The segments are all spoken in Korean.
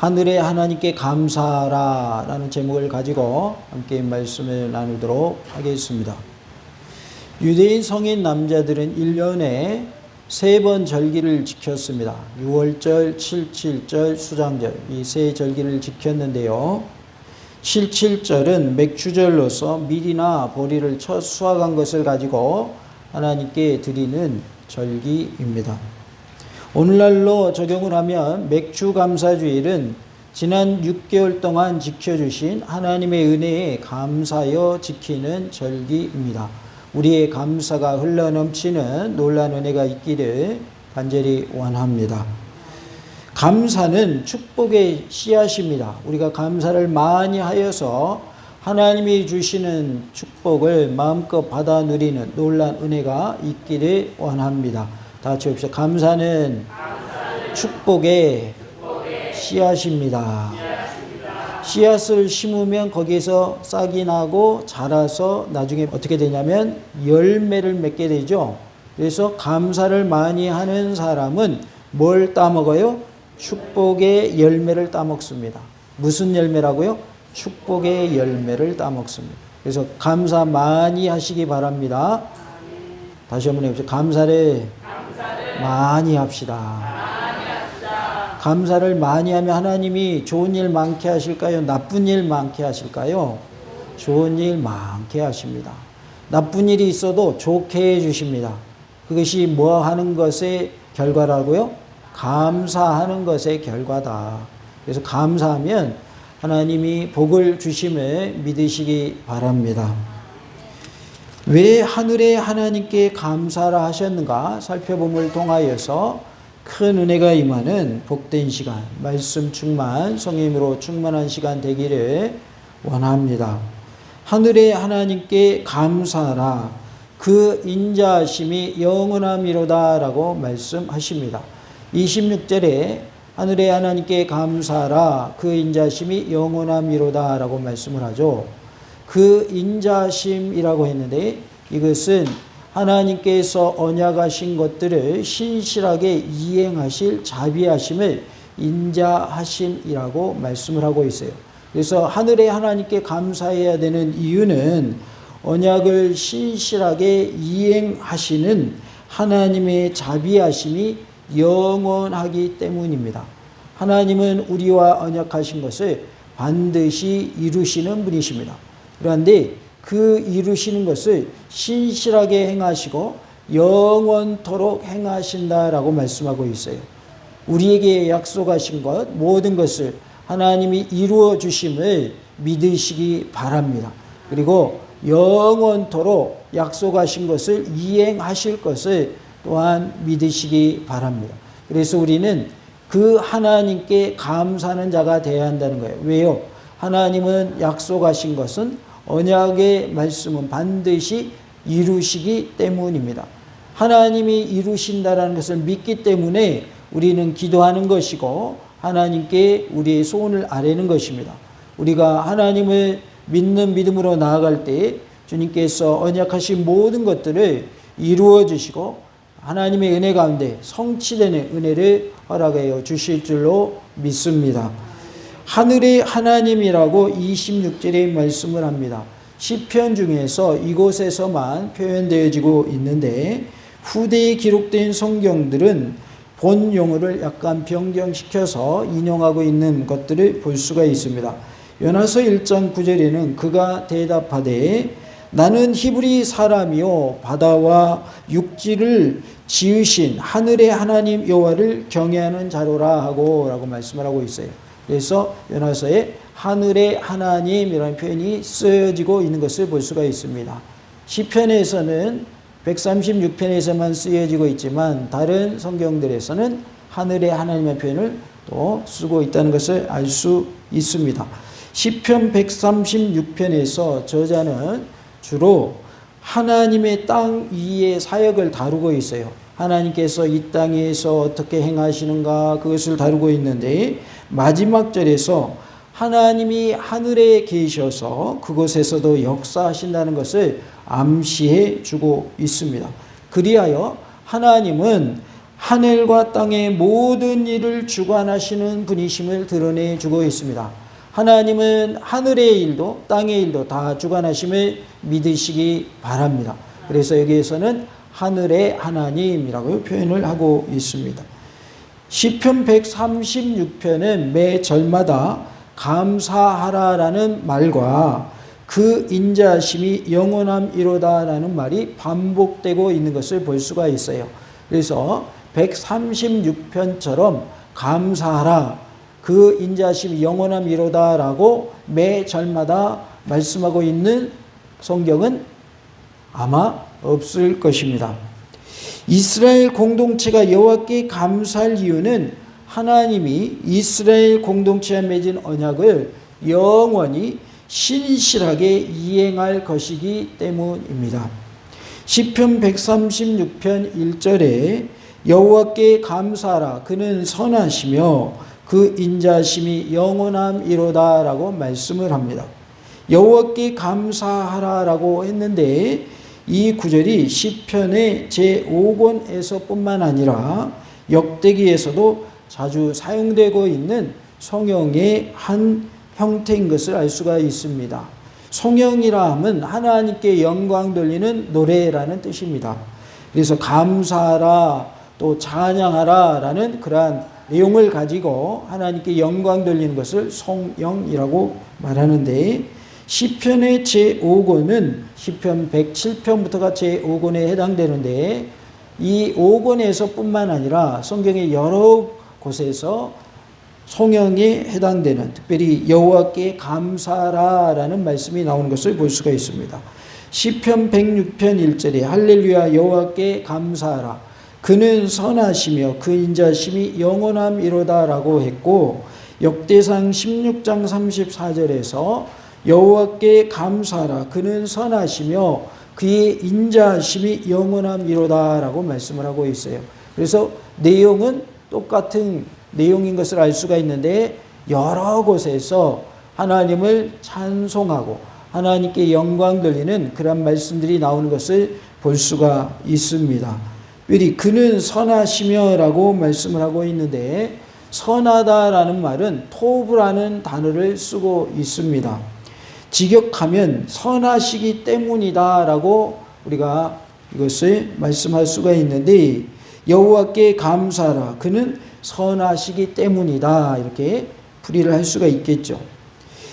하늘의 하나님께 감사하라 라는 제목을 가지고 함께 말씀을 나누도록 하겠습니다. 유대인 성인 남자들은 1년에 3번 절기를 지켰습니다. 6월절, 77절, 수장절 이 3절기를 지켰는데요. 77절은 맥주절로서 밀이나 보리를 첫 수확한 것을 가지고 하나님께 드리는 절기입니다. 오늘날로 적용을 하면 맥주감사주일은 지난 6개월 동안 지켜주신 하나님의 은혜에 감사하여 지키는 절기입니다. 우리의 감사가 흘러넘치는 놀라운 은혜가 있기를 간절히 원합니다. 감사는 축복의 씨앗입니다. 우리가 감사를 많이 하여서 하나님이 주시는 축복을 마음껏 받아 누리는 놀라운 은혜가 있기를 원합니다. 다 같이 봅시다. 감사는 축복의 씨앗입니다. 씨앗을 심으면 거기에서 싹이 나고 자라서 나중에 어떻게 되냐면 열매를 맺게 되죠. 그래서 감사를 많이 하는 사람은 뭘 따먹어요? 축복의 열매를 따먹습니다. 무슨 열매라고요? 축복의 열매를 따먹습니다. 그래서 감사 많이 하시기 바랍니다. 다시 한번 해보세요. 감사를 많이 합시다. 감사를 많이 하면 하나님이 좋은 일 많게 하실까요? 나쁜 일 많게 하실까요? 좋은 일 많게 하십니다. 나쁜 일이 있어도 좋게 해주십니다. 그것이 뭐 하는 것의 결과라고요? 감사하는 것의 결과다. 그래서 감사하면 하나님이 복을 주심을 믿으시기 바랍니다. 왜 하늘의 하나님께 감사라 하셨는가 살펴봄을 통하여서 큰 은혜가 임하는 복된 시간, 말씀 충만, 성령으로 충만한 시간 되기를 원합니다. 하늘의 하나님께 감사하라. 그 인자하심이 영원함이로다 라고 말씀하십니다. 26절에 하늘의 하나님께 감사하라. 그 인자하심이 영원함이로다 라고 말씀을 하죠. 그 인자하심이라고 했는데 이것은 하나님께서 언약하신 것들을 신실하게 이행하실 자비하심을 인자하심이라고 말씀을 하고 있어요. 그래서 하늘의 하나님께 감사해야 되는 이유는 언약을 신실하게 이행하시는 하나님의 자비하심이 영원하기 때문입니다. 하나님은 우리와 언약하신 것을 반드시 이루시는 분이십니다. 그런데 그 이루시는 것을 신실하게 행하시고 영원토록 행하신다라고 말씀하고 있어요. 우리에게 약속하신 것 모든 것을 하나님이 이루어 주심을 믿으시기 바랍니다. 그리고 영원토록 약속하신 것을 이행하실 것을 또한 믿으시기 바랍니다. 그래서 우리는 그 하나님께 감사하는 자가 되어야 한다는 거예요. 왜요? 하나님은 약속하신 것은 언약의 말씀은 반드시 이루시기 때문입니다. 하나님이 이루신다라는 것을 믿기 때문에 우리는 기도하는 것이고 하나님께 우리의 소원을 아뢰는 것입니다. 우리가 하나님을 믿는 믿음으로 나아갈 때 주님께서 언약하신 모든 것들을 이루어 주시고 하나님의 은혜 가운데 성취되는 은혜를 허락하여 주실 줄로 믿습니다. 하늘의 하나님이라고 26절에 말씀을 합니다. 시편 중에서 이곳에서만 표현되어지고 있는데 후대에 기록된 성경들은 본 용어를 약간 변경시켜서 인용하고 있는 것들을 볼 수가 있습니다. 요나서 1장 9절에는 그가 대답하되 나는 히브리 사람이요 바다와 육지를 지으신 하늘의 하나님 여호와를 경외하는 자로라 하고 라고 말씀을 하고 있어요. 그래서 요나서에 하늘의 하나님이라는 표현이 쓰여지고 있는 것을 볼 수가 있습니다. 시편에서는 136편에서만 쓰여지고 있지만 다른 성경들에서는 하늘의 하나님의 표현을 또 쓰고 있다는 것을 알 수 있습니다. 시편 136편에서 저자는 주로 하나님의 땅 위의 사역을 다루고 있어요. 하나님께서 이 땅에서 어떻게 행하시는가 그것을 다루고 있는데 마지막 절에서 하나님이 하늘에 계셔서 그곳에서도 역사하신다는 것을 암시해 주고 있습니다. 그리하여 하나님은 하늘과 땅의 모든 일을 주관하시는 분이심을 드러내 주고 있습니다. 하나님은 하늘의 일도 땅의 일도 다 주관하심을 믿으시기 바랍니다. 그래서 여기에서는 하늘의 하나님이라고 표현을 하고 있습니다. 시편 136편은 매 절마다 감사하라라는 말과 그 인자하심이 영원함이로다라는 말이 반복되고 있는 것을 볼 수가 있어요. 그래서 136편처럼 감사하라, 그 인자하심이 영원함이로다라고 매 절마다 말씀하고 있는 성경은 아마 없을 것입니다. 이스라엘 공동체가 여호와께 감사할 이유는 하나님이 이스라엘 공동체와 맺은 언약을 영원히 신실하게 이행할 것이기 때문입니다. 시편 136편 1절에 여호와께 감사하라, 그는 선하시며 그 인자하심이 영원함이로다라고 말씀을 합니다. 여호와께 감사하라라고 했는데 이 구절이 시편의 제5권에서 뿐만 아니라 역대기에서도 자주 사용되고 있는 성령의 한 형태인 것을 알 수가 있습니다. 성령이라 함은 하나님께 영광 돌리는 노래라는 뜻입니다. 그래서 감사하라, 또 찬양하라 라는 그러한 내용을 가지고 하나님께 영광 돌리는 것을 성령이라고 말하는데, 시편의 제5권은 시편 107편부터가 제5권에 해당되는데, 이 5권에서 뿐만 아니라 성경의 여러 곳에서 성령에 해당되는, 특별히 여호와께 감사하라라는 말씀이 나오는 것을 볼 수가 있습니다. 시편 106편 1절에 할렐루야 여호와께 감사하라, 그는 선하시며 그 인자심이 영원함이로다라고 했고, 역대상 16장 34절에서 여호와께 감사하라, 그는 선하시며 그의 인자심이 영원함이로다라고 말씀을 하고 있어요. 그래서 내용은 똑같은 내용인 것을 알 수가 있는데, 여러 곳에서 하나님을 찬송하고 하나님께 영광 돌리는 그런 말씀들이 나오는 것을 볼 수가 있습니다. 특별히 그는 선하시며 라고 말씀을 하고 있는데, 선하다라는 말은 토브라는 단어를 쓰고 있습니다. 직역하면 선하시기 때문이다 라고 우리가 이것을 말씀할 수가 있는데, 여호와께 감사하라, 그는 선하시기 때문이다, 이렇게 풀이를 할 수가 있겠죠.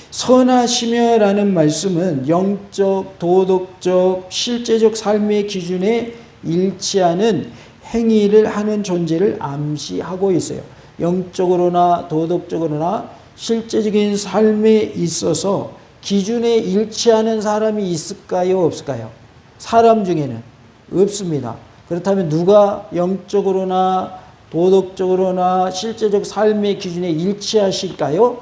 선하시며 라는 말씀은 영적, 도덕적, 실제적 삶의 기준에 일치하는 행위를 하는 존재를 암시하고 있어요. 영적으로나 도덕적으로나 실제적인 삶에 있어서 기준에 일치하는 사람이 있을까요, 없을까요? 사람 중에는 없습니다. 그렇다면 누가 영적으로나 도덕적으로나 실제적 삶의 기준에 일치하실까요?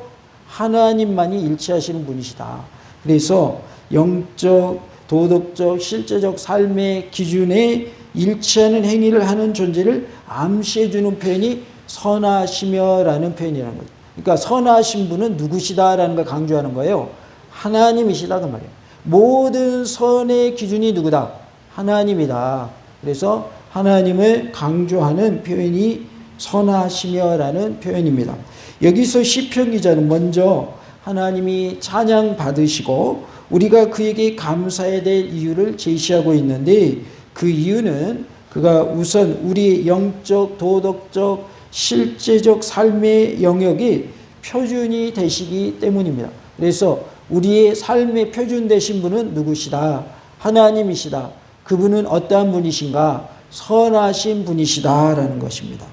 하나님만이 일치하시는 분이시다. 그래서 영적, 도덕적, 실제적 삶의 기준에 일치하는 행위를 하는 존재를 암시해주는 표현이 선하시며 라는 표현이라는 거죠. 그러니까 선하신 분은 누구시다라는 걸 강조하는 거예요. 하나님이시다 그 말이에요. 모든 선의 기준이 누구다? 하나님이다. 그래서 하나님을 강조하는 표현이 선하시며 라는 표현입니다. 여기서 시편 기자는 먼저 하나님이 찬양 받으시고 우리가 그에게 감사해야 될 이유를 제시하고 있는데, 그 이유는 그가 우선 우리의 영적, 도덕적, 실제적 삶의 영역이 표준이 되시기 때문입니다. 그래서 우리의 삶의 표준 되신 분은 누구시다? 하나님이시다. 그분은 어떠한 분이신가? 선하신 분이시다라는 것입니다.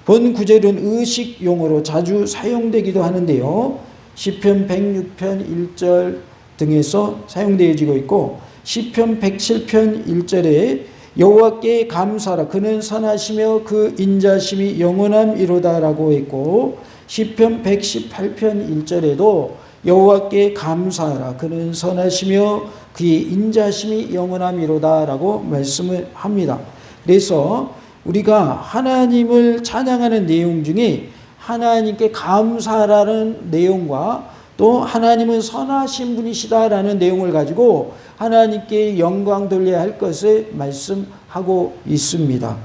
본 구절은 의식 용어로 자주 사용되기도 하는데요. 시편 106편 1절 등에서 사용되어지고 있고, 시편 107편 1절에 여호와께 감사하라, 그는 선하시며 그 인자심이 영원함이로다라고 했고, 시편 118편 1절에도 여호와께 감사하라, 그는 선하시며 그의 인자심이 영원함이로다라고 말씀을 합니다. 그래서 우리가 하나님을 찬양하는 내용 중에 하나님께 감사하라는 내용과 또 하나님은 선하신 분이시다라는 내용을 가지고 하나님께 영광 돌려야 할 것을 말씀하고 있습니다.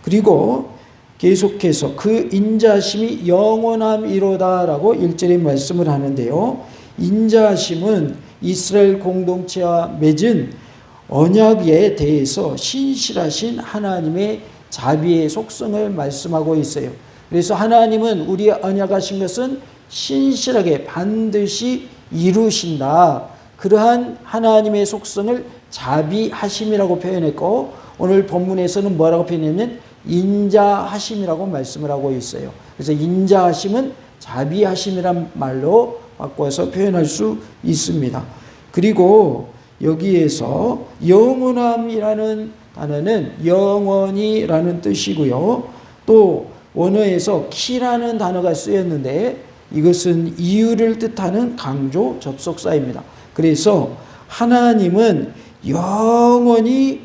그리고 계속해서 그 인자하심이 영원함이로다라고 1절에 말씀을 하는데요. 인자하심은 이스라엘 공동체와 맺은 언약에 대해서 신실하신 하나님의 자비의 속성을 말씀하고 있어요. 그래서 하나님은 우리 언약하신 것은 신실하게 반드시 이루신다. 그러한 하나님의 속성을 자비하심이라고 표현했고, 오늘 본문에서는 뭐라고 표현했냐면 인자하심이라고 말씀을 하고 있어요. 그래서 인자하심은 자비하심이란 말로 바꿔서 표현할 수 있습니다. 그리고 여기에서 영원함이라는 단어는 영원히라는 뜻이고요. 또 원어에서 키라는 단어가 쓰였는데 이것은 이유를 뜻하는 강조 접속사입니다. 그래서 하나님은 영원히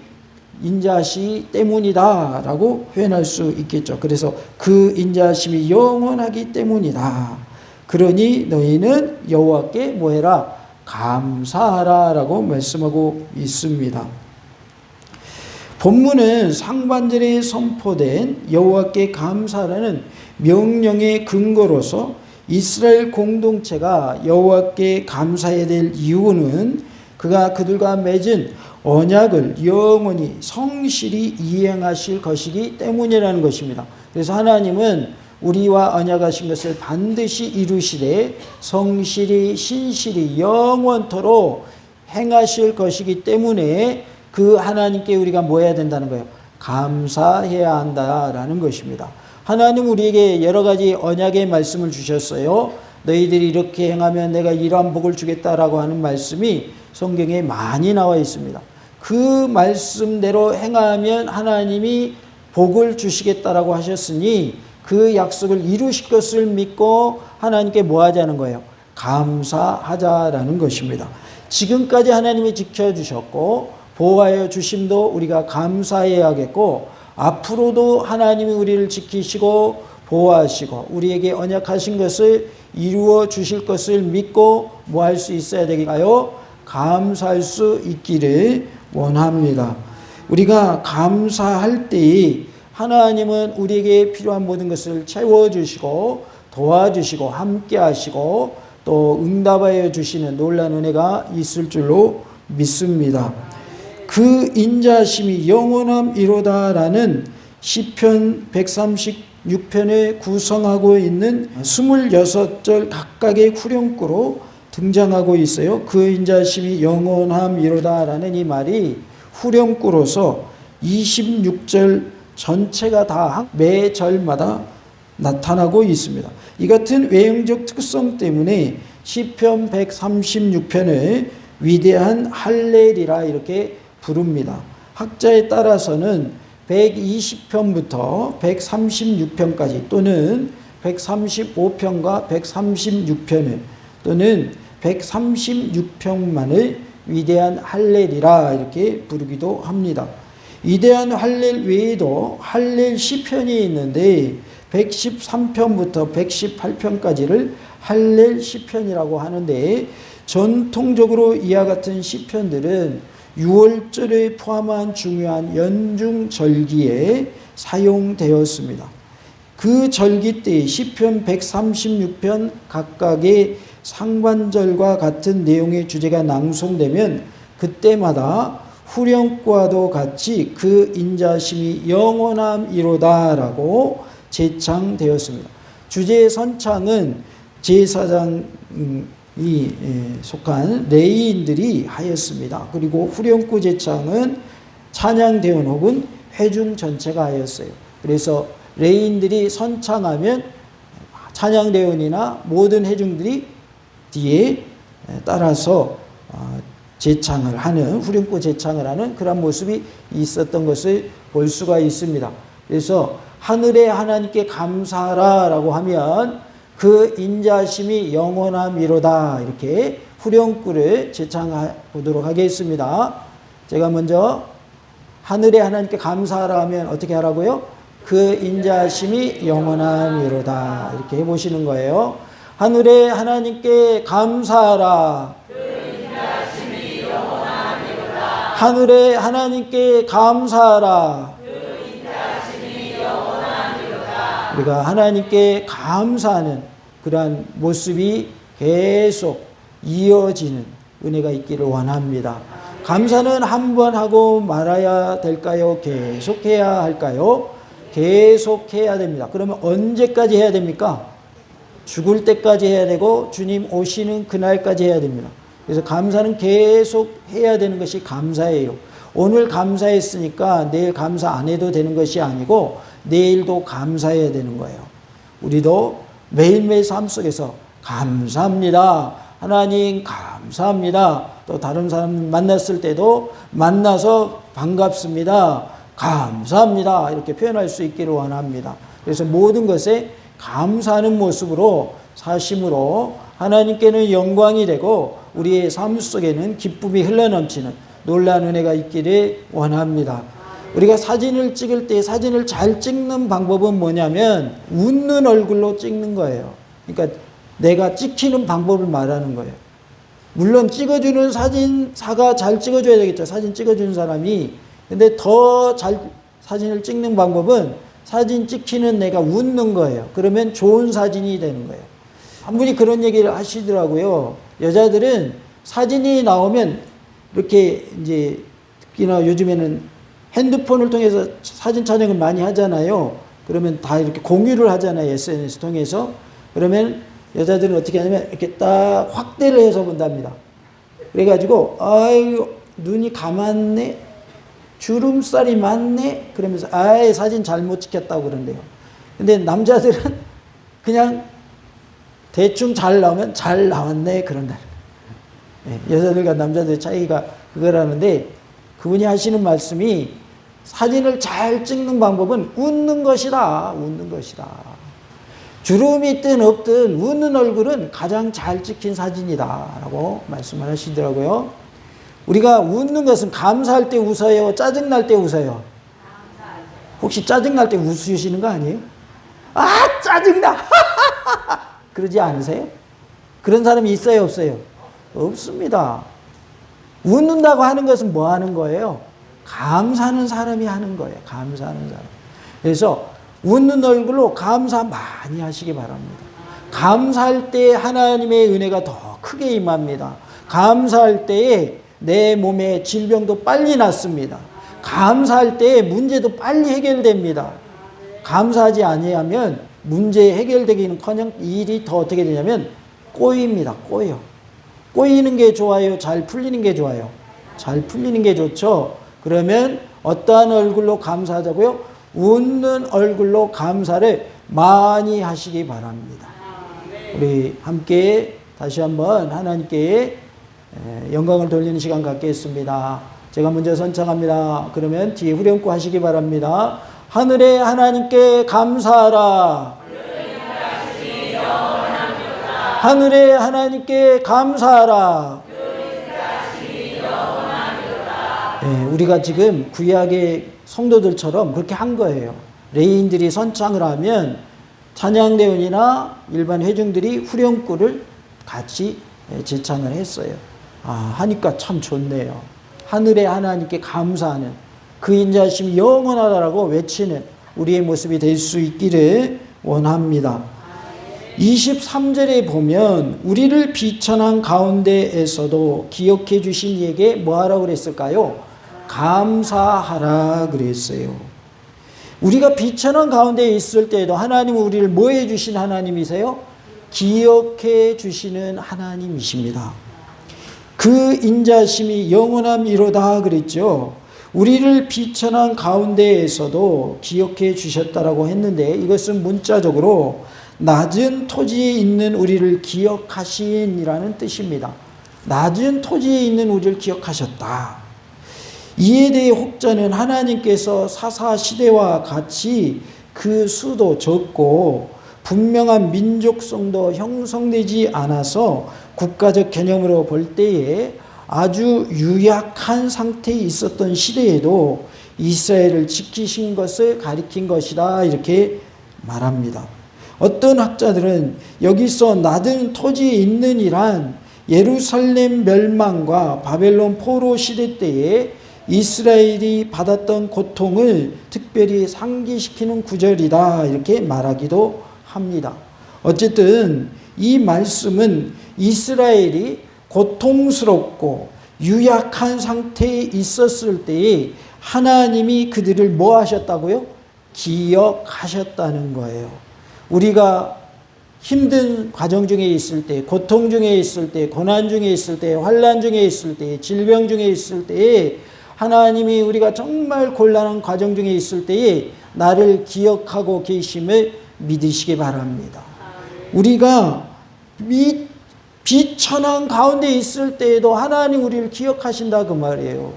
인자하시기 때문이다 라고 표현할 수 있겠죠. 그래서 그 인자하심이 영원하기 때문이다. 그러니 너희는 여호와께 뭐해라? 감사하라 라고 말씀하고 있습니다. 본문은 상반절에 선포된 여호와께 감사라는 명령의 근거로서 이스라엘 공동체가 여호와께 감사해야 될 이유는 그가 그들과 맺은 언약을 영원히 성실히 이행하실 것이기 때문이라는 것입니다. 그래서 하나님은 우리와 언약하신 것을 반드시 이루시되 성실히 신실히 영원토록 행하실 것이기 때문에 그 하나님께 우리가 뭐 해야 된다는 거예요? 감사해야 한다라는 것입니다. 하나님 우리에게 여러 가지 언약의 말씀을 주셨어요. 너희들이 이렇게 행하면 내가 이러한 복을 주겠다라고 하는 말씀이 성경에 많이 나와 있습니다. 그 말씀대로 행하면 하나님이 복을 주시겠다라고 하셨으니 그 약속을 이루실 것을 믿고 하나님께 뭐 하자는 거예요? 감사하자라는 것입니다. 지금까지 하나님이 지켜주셨고 보호하여 주심도 우리가 감사해야겠고, 앞으로도 하나님이 우리를 지키시고 보호하시고 우리에게 언약하신 것을 이루어 주실 것을 믿고 뭐 할 수 있어야 되겠까요? 감사할 수 있기를 원합니다. 우리가 감사할 때 하나님은 우리에게 필요한 모든 것을 채워주시고 도와주시고 함께 하시고 또 응답하여 주시는 놀라운 은혜가 있을 줄로 믿습니다. 그 인자하심이 영원함이로다라는 시편 136편에 구성하고 있는 26절 각각의 후렴구로 등장하고 있어요. 그 인자하심이 영원함이로다라는 이 말이 후렴구로서 26절 전체가 다 매 절마다 나타나고 있습니다. 이 같은 외형적 특성 때문에 시편 136편을 위대한 할렐이라 이렇게 부릅니다. 학자에 따라서는 120편부터 136편까지 또는 135편과 136편을 또는 136편만을 위대한 할렐이라 이렇게 부르기도 합니다. 위대한 할렐 외에도 할렐 시편이 있는데 113편부터 118편까지를 할렐 시편이라고 하는데, 전통적으로 이와 같은 시편들은 6월절에 포함한 중요한 연중절기에 사용되었습니다. 그 절기 때 시편 136편 각각의 상반절과 같은 내용의 주제가 낭송되면 그때마다 후렴구와도 같이 그 인자심이 영원함이로다라고 제창되었습니다. 주제의 선창은 제사장이 속한 레위인들이 하였습니다. 그리고 후렴구 제창은 찬양대원 혹은 회중 전체가 하였어요. 그래서 레위인들이 선창하면 찬양대원이나 모든 회중들이 뒤에 따라서 제창을 하는, 후렴구 제창을 하는 그런 모습이 있었던 것을 볼 수가 있습니다. 그래서 하늘의 하나님께 감사하라라고 하면 그 인자심이 영원함이로다 이렇게 후렴구를 제창해 보도록 하겠습니다. 제가 먼저 하늘의 하나님께 감사하라 하면 어떻게 하라고요? 그 인자심이 영원함이로다 이렇게 해보시는 거예요. 하늘의 하나님께 감사하라. 그 인자심이 영원함이로다. 하늘의 하나님께 감사하라. 그 인자심이 영원함이로다. 우리가 하나님께 감사하는 그러한 모습이 계속 이어지는 은혜가 있기를 원합니다. 감사는 한 번 하고 말아야 될까요? 계속해야 할까요? 계속해야 됩니다. 그러면 언제까지 해야 됩니까? 죽을 때까지 해야 되고 주님 오시는 그날까지 해야 됩니다. 그래서 감사는 계속 해야 되는 것이 감사예요. 오늘 감사했으니까 내일 감사 안 해도 되는 것이 아니고 내일도 감사해야 되는 거예요. 우리도 매일매일 삶 속에서 감사합니다. 하나님 감사합니다. 또 다른 사람 만났을 때도 만나서 반갑습니다. 감사합니다. 이렇게 표현할 수 있기를 원합니다. 그래서 모든 것에 감사하는 모습으로 사심으로 하나님께는 영광이 되고 우리의 삶 속에는 기쁨이 흘러넘치는 놀라운 은혜가 있기를 원합니다. 우리가 사진을 찍을 때 사진을 잘 찍는 방법은 뭐냐면 웃는 얼굴로 찍는 거예요. 그러니까 내가 찍히는 방법을 말하는 거예요. 물론 찍어주는 사진사가 잘 찍어줘야 되겠죠. 사진 찍어주는 사람이. 근데 더 잘 사진을 찍는 방법은 사진 찍히는 내가 웃는 거예요. 그러면 좋은 사진이 되는 거예요. 한 분이 그런 얘기를 하시더라고요. 여자들은 사진이 나오면 이렇게 이제 특히나 요즘에는 핸드폰을 통해서 사진 촬영을 많이 하잖아요. 그러면 다 이렇게 공유를 하잖아요. SNS 통해서. 그러면 여자들은 어떻게 하냐면 이렇게 딱 확대를 해서 본답니다. 그래가지고 아유 눈이 감았네, 주름살이 많네, 그러면서 아예 사진 잘못 찍혔다고 그런대요. 근데 남자들은 그냥 대충 잘 나오면 잘 나왔네 그런다. 여자들과 남자들의 차이가 그거라는데 그분이 하시는 말씀이 사진을 잘 찍는 방법은 웃는 것이다. 웃는 것이다. 주름이 있든 없든 웃는 얼굴은 가장 잘 찍힌 사진이다 라고 말씀을 하시더라고요. 우리가 웃는 것은 감사할 때 웃어요? 짜증날 때 웃어요? 혹시 짜증날 때 웃으시는 거 아니에요? 아 짜증나 그러지 않으세요? 그런 사람이 있어요 없어요? 없습니다. 웃는다고 하는 것은 뭐 하는 거예요? 감사하는 사람이 하는 거예요. 감사하는 사람. 그래서 웃는 얼굴로 감사 많이 하시기 바랍니다. 감사할 때 하나님의 은혜가 더 크게 임합니다. 감사할 때에 내 몸에 질병도 빨리 낫습니다. 감사할 때에 문제도 빨리 해결됩니다. 감사하지 아니하면 문제 해결되기는커녕 일이 더 어떻게 되냐면 꼬입니다. 꼬여. 꼬이는 게 좋아요? 잘 풀리는 게 좋아요? 잘 풀리는 게 좋죠. 그러면 어떠한 얼굴로 감사하자고요? 웃는 얼굴로 감사를 많이 하시기 바랍니다. 우리 함께 다시 한번 하나님께 영광을 돌리는 시간 갖겠습니다. 제가 먼저 선창합니다. 그러면 뒤에 후렴구 하시기 바랍니다. 하늘의 하나님께 감사하라. 하늘의 하나님께 감사하라. 네, 우리가 지금 구약의 성도들처럼 그렇게 한 거예요. 레인들이 선창을 하면 찬양대원이나 일반 회중들이 후렴구를 같이 제창을 했어요. 하니까 참 좋네요. 하늘의 하나님께 감사하는 그 인자하심이 영원하다라고 외치는 우리의 모습이 될 수 있기를 원합니다. 23절에 보면 우리를 비천한 가운데에서도 기억해 주신 이에게 뭐하라고 그랬을까요? 감사하라 그랬어요. 우리가 비천한 가운데 있을 때에도 하나님은 우리를 뭐 해주신 하나님이세요? 기억해 주시는 하나님이십니다. 그 인자심이 영원함이로다 그랬죠. 우리를 비천한 가운데에서도 기억해 주셨다라고 했는데 이것은 문자적으로 낮은 토지에 있는 우리를 기억하신이라는 뜻입니다. 낮은 토지에 있는 우리를 기억하셨다. 이에 대해 혹자는 하나님께서 사사시대와 같이 그 수도 적고 분명한 민족성도 형성되지 않아서 국가적 개념으로 볼 때에 아주 유약한 상태에 있었던 시대에도 이스라엘을 지키신 것을 가리킨 것이다 이렇게 말합니다. 어떤 학자들은 여기서 낮은 토지에 있는 이란 예루살렘 멸망과 바벨론 포로 시대 때에 이스라엘이 받았던 고통을 특별히 상기시키는 구절이다 이렇게 말하기도 합니다. 어쨌든 이 말씀은 이스라엘이 고통스럽고 유약한 상태에 있었을 때에 하나님이 그들을 뭐 하셨다고요? 기억하셨다는 거예요. 우리가 힘든 과정 중에 있을 때, 고통 중에 있을 때, 고난 중에 있을 때, 환난 중에 있을 때, 질병 중에 있을 때에 하나님이 우리가 정말 곤란한 과정 중에 있을 때에 나를 기억하고 계심을 믿으시기 바랍니다. 우리가 비천한 가운데 있을 때에도 하나님 우리를 기억하신다 그 말이에요.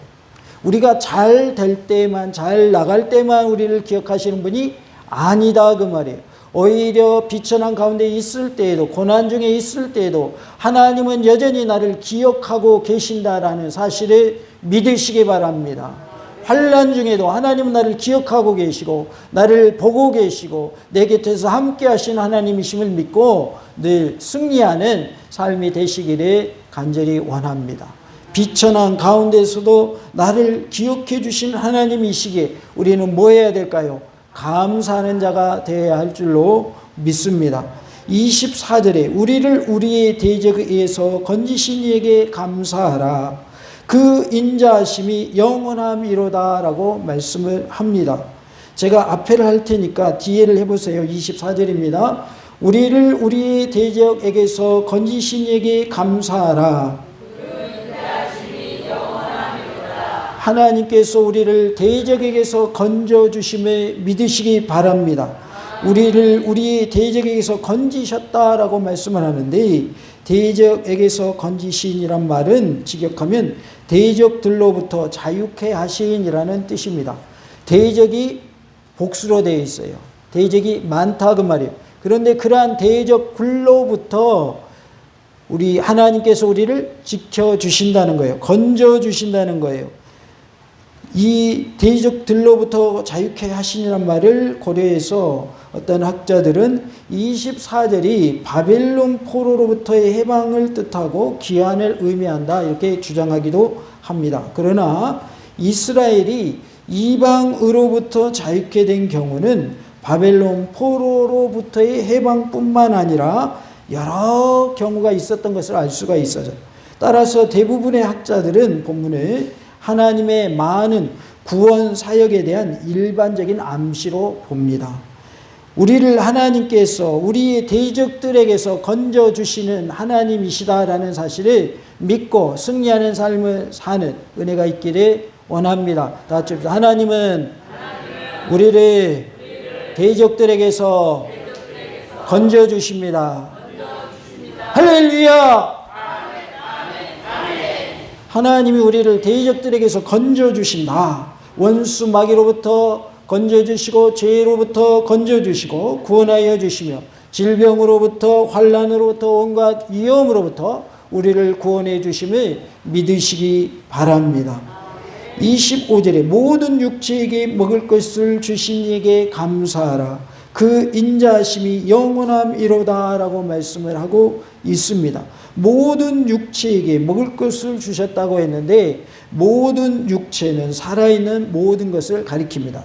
우리가 잘 될 때만, 잘 나갈 때만 우리를 기억하시는 분이 아니다 그 말이에요. 오히려 비천한 가운데 있을 때에도, 고난 중에 있을 때에도 하나님은 여전히 나를 기억하고 계신다라는 사실을 믿으시기 바랍니다. 환난 중에도 하나님은 나를 기억하고 계시고 나를 보고 계시고 내 곁에서 함께 하신 하나님이심을 믿고 늘 승리하는 삶이 되시기를 간절히 원합니다. 비천한 가운데서도 나를 기억해 주신 하나님이시기에 우리는 뭐 해야 될까요? 감사하는 자가 되어야 할 줄로 믿습니다. 24절에 우리를 우리의 대적에 의해서 건지신 이에게 감사하라. 그 인자하심이 영원함이로다 라고 말씀을 합니다. 제가 앞에를 할 테니까 뒤에를 해보세요. 24절입니다. 우리를 우리의 대적에게서 건지신 이에게 감사하라. 하나님께서 우리를 대적에게서 건져주심을 믿으시기 바랍니다. 우리를 우리의 대적에게서 건지셨다라고 말씀을 하는데 대적에게서 건지신이란 말은 직역하면 대적들로부터 자유케 하신이라는 뜻입니다. 대적이 복수로 되어 있어요. 대적이 많다 그 말이에요. 그런데 그러한 대적들로부터 우리 하나님께서 우리를 지켜주신다는 거예요. 건져주신다는 거예요. 이 대적들로부터 자유케 하시니란 말을 고려해서 어떤 학자들은 24절이 바벨론 포로로부터의 해방을 뜻하고 귀환을 의미한다 이렇게 주장하기도 합니다. 그러나 이스라엘이 이방으로부터 자유케 된 경우는 바벨론 포로로부터의 해방뿐만 아니라 여러 경우가 있었던 것을 알 수가 있어요. 따라서 대부분의 학자들은 본문을 하나님의 많은 구원 사역에 대한 일반적인 암시로 봅니다. 우리를 하나님께서 우리의 대적들에게서 건져주시는 하나님이시다라는 사실을 믿고 승리하는 삶을 사는 은혜가 있기를 원합니다. 다 같이 하나님은 우리를 대적들에게서 건져주십니다. 할렐루야! 하나님이 우리를 대적들에게서 건져주신다. 원수 마귀로부터 건져주시고 죄로부터 건져주시고 구원하여 주시며 질병으로부터 환난으로부터 온갖 위험으로부터 우리를 구원해 주심을 믿으시기 바랍니다. 25절에 모든 육체에게 먹을 것을 주신 이에게 감사하라. 그 인자하심이 영원함이로다 라고 말씀을 하고 있습니다. 모든 육체에게 먹을 것을 주셨다고 했는데 모든 육체는 살아있는 모든 것을 가리킵니다.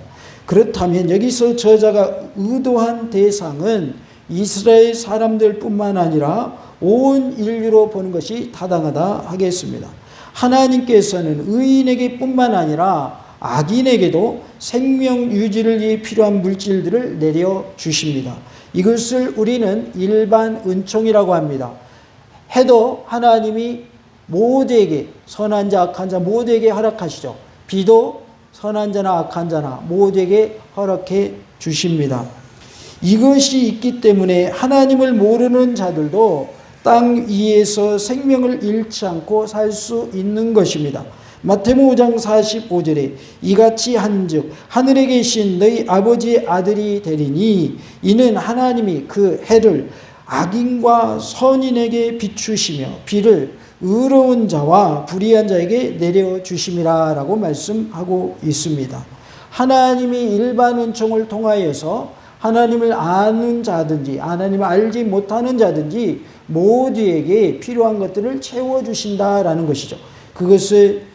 그렇다면 여기서 저자가 의도한 대상은 이스라엘 사람들 뿐만 아니라 온 인류로 보는 것이 타당하다 하겠습니다. 하나님께서는 의인에게 뿐만 아니라 악인에게도 생명 유지를 위해 필요한 물질들을 내려주십니다. 이것을 우리는 일반 은총이라고 합니다. 해도 하나님이 모두에게 선한 자 악한 자 모두에게 허락하시죠. 비도 선한 자나 악한 자나 모두에게 허락해 주십니다. 이것이 있기 때문에 하나님을 모르는 자들도 땅 위에서 생명을 잃지 않고 살 수 있는 것입니다. 마태복음 5장 45절에 이같이 한즉 하늘에 계신 너희 아버지의 아들이 되리니 이는 하나님이 그 해를 악인과 선인에게 비추시며 비를 의로운 자와 불의한 자에게 내려주심이라 라고 말씀하고 있습니다. 하나님이 일반 은총을 통하여서 하나님을 아는 자든지 하나님을 알지 못하는 자든지 모두에게 필요한 것들을 채워주신다라는 것이죠. 그것을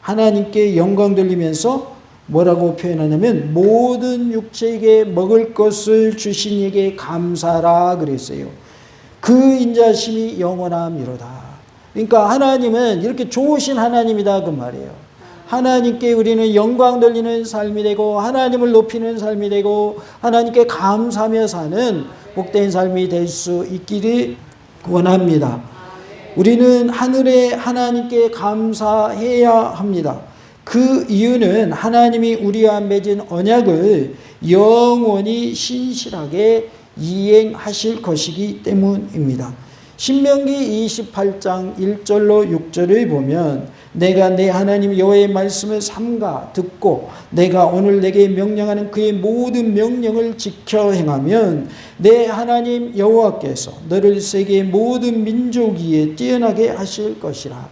하나님께 영광 돌리면서 뭐라고 표현하냐면 모든 육체에게 먹을 것을 주신 이에게 감사라 그랬어요. 그 인자심이 영원함이로다. 그러니까 하나님은 이렇게 좋으신 하나님이다 그 말이에요. 하나님께 우리는 영광 돌리는 삶이 되고 하나님을 높이는 삶이 되고 하나님께 감사하며 사는 복된 삶이 될 수 있기를 원합니다. 우리는 하늘의 하나님께 감사해야 합니다. 그 이유는 하나님이 우리와 맺은 언약을 영원히 신실하게 이행하실 것이기 때문입니다. 신명기 28장 1절로 6절을 보면 내가 내 하나님 여호와의 말씀을 삼가 듣고 내가 오늘 내게 명령하는 그의 모든 명령을 지켜 행하면 내 하나님 여호와께서 너를 세계의 모든 민족 위에 뛰어나게 하실 것이라.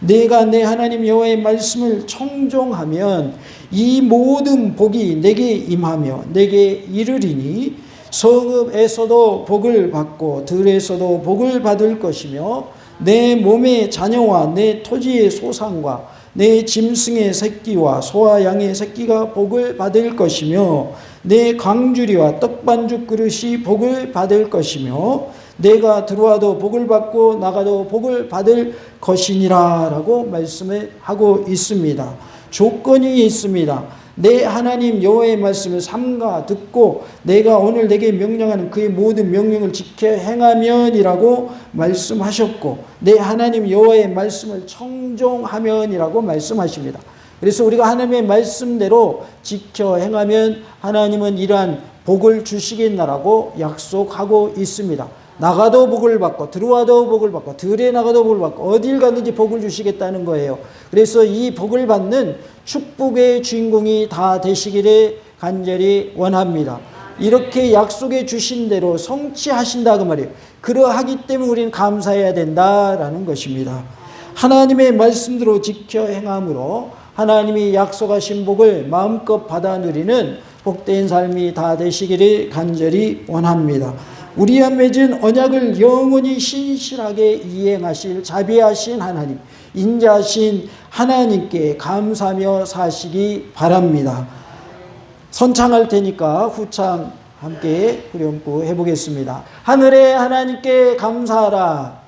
내가 내 하나님 여호와의 말씀을 청종하면 이 모든 복이 내게 임하며 내게 이르리니 성읍에서도 복을 받고 들에서도 복을 받을 것이며 내 몸의 자녀와 내 토지의 소산과 내 짐승의 새끼와 소와 양의 새끼가 복을 받을 것이며 내 광주리와 떡반죽 그릇이 복을 받을 것이며 내가 들어와도 복을 받고 나가도 복을 받을 것이니라 라고 말씀을 하고 있습니다. 조건이 있습니다. 내 하나님 여호와의 말씀을 삼가 듣고 내가 오늘 내게 명령하는 그의 모든 명령을 지켜 행하면이라고 말씀하셨고 내 하나님 여호와의 말씀을 청종하면이라고 말씀하십니다. 그래서 우리가 하나님의 말씀대로 지켜 행하면 하나님은 이러한 복을 주시겠나라고 약속하고 있습니다. 나가도 복을 받고 들어와도 복을 받고 들에 나가도 복을 받고 어딜 가든지 복을 주시겠다는 거예요. 그래서 이 복을 받는 축복의 주인공이 다 되시기를 간절히 원합니다. 이렇게 약속해 주신 대로 성취하신다 그 말이에요. 그러하기 때문에 우리는 감사해야 된다라는 것입니다. 하나님의 말씀대로 지켜 행함으로 하나님이 약속하신 복을 마음껏 받아 누리는 복된 삶이 다 되시기를 간절히 원합니다. 우리와 맺은 언약을 영원히 신실하게 이행하실 자비하신 하나님, 인자하신 하나님께 감사하며 사시기 바랍니다. 선창할 테니까 후창 함께 후렴구 해보겠습니다. 하늘의 하나님께 감사하라.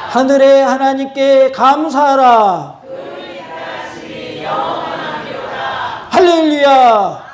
하늘의 하나님께 감사하라. 할렐루야.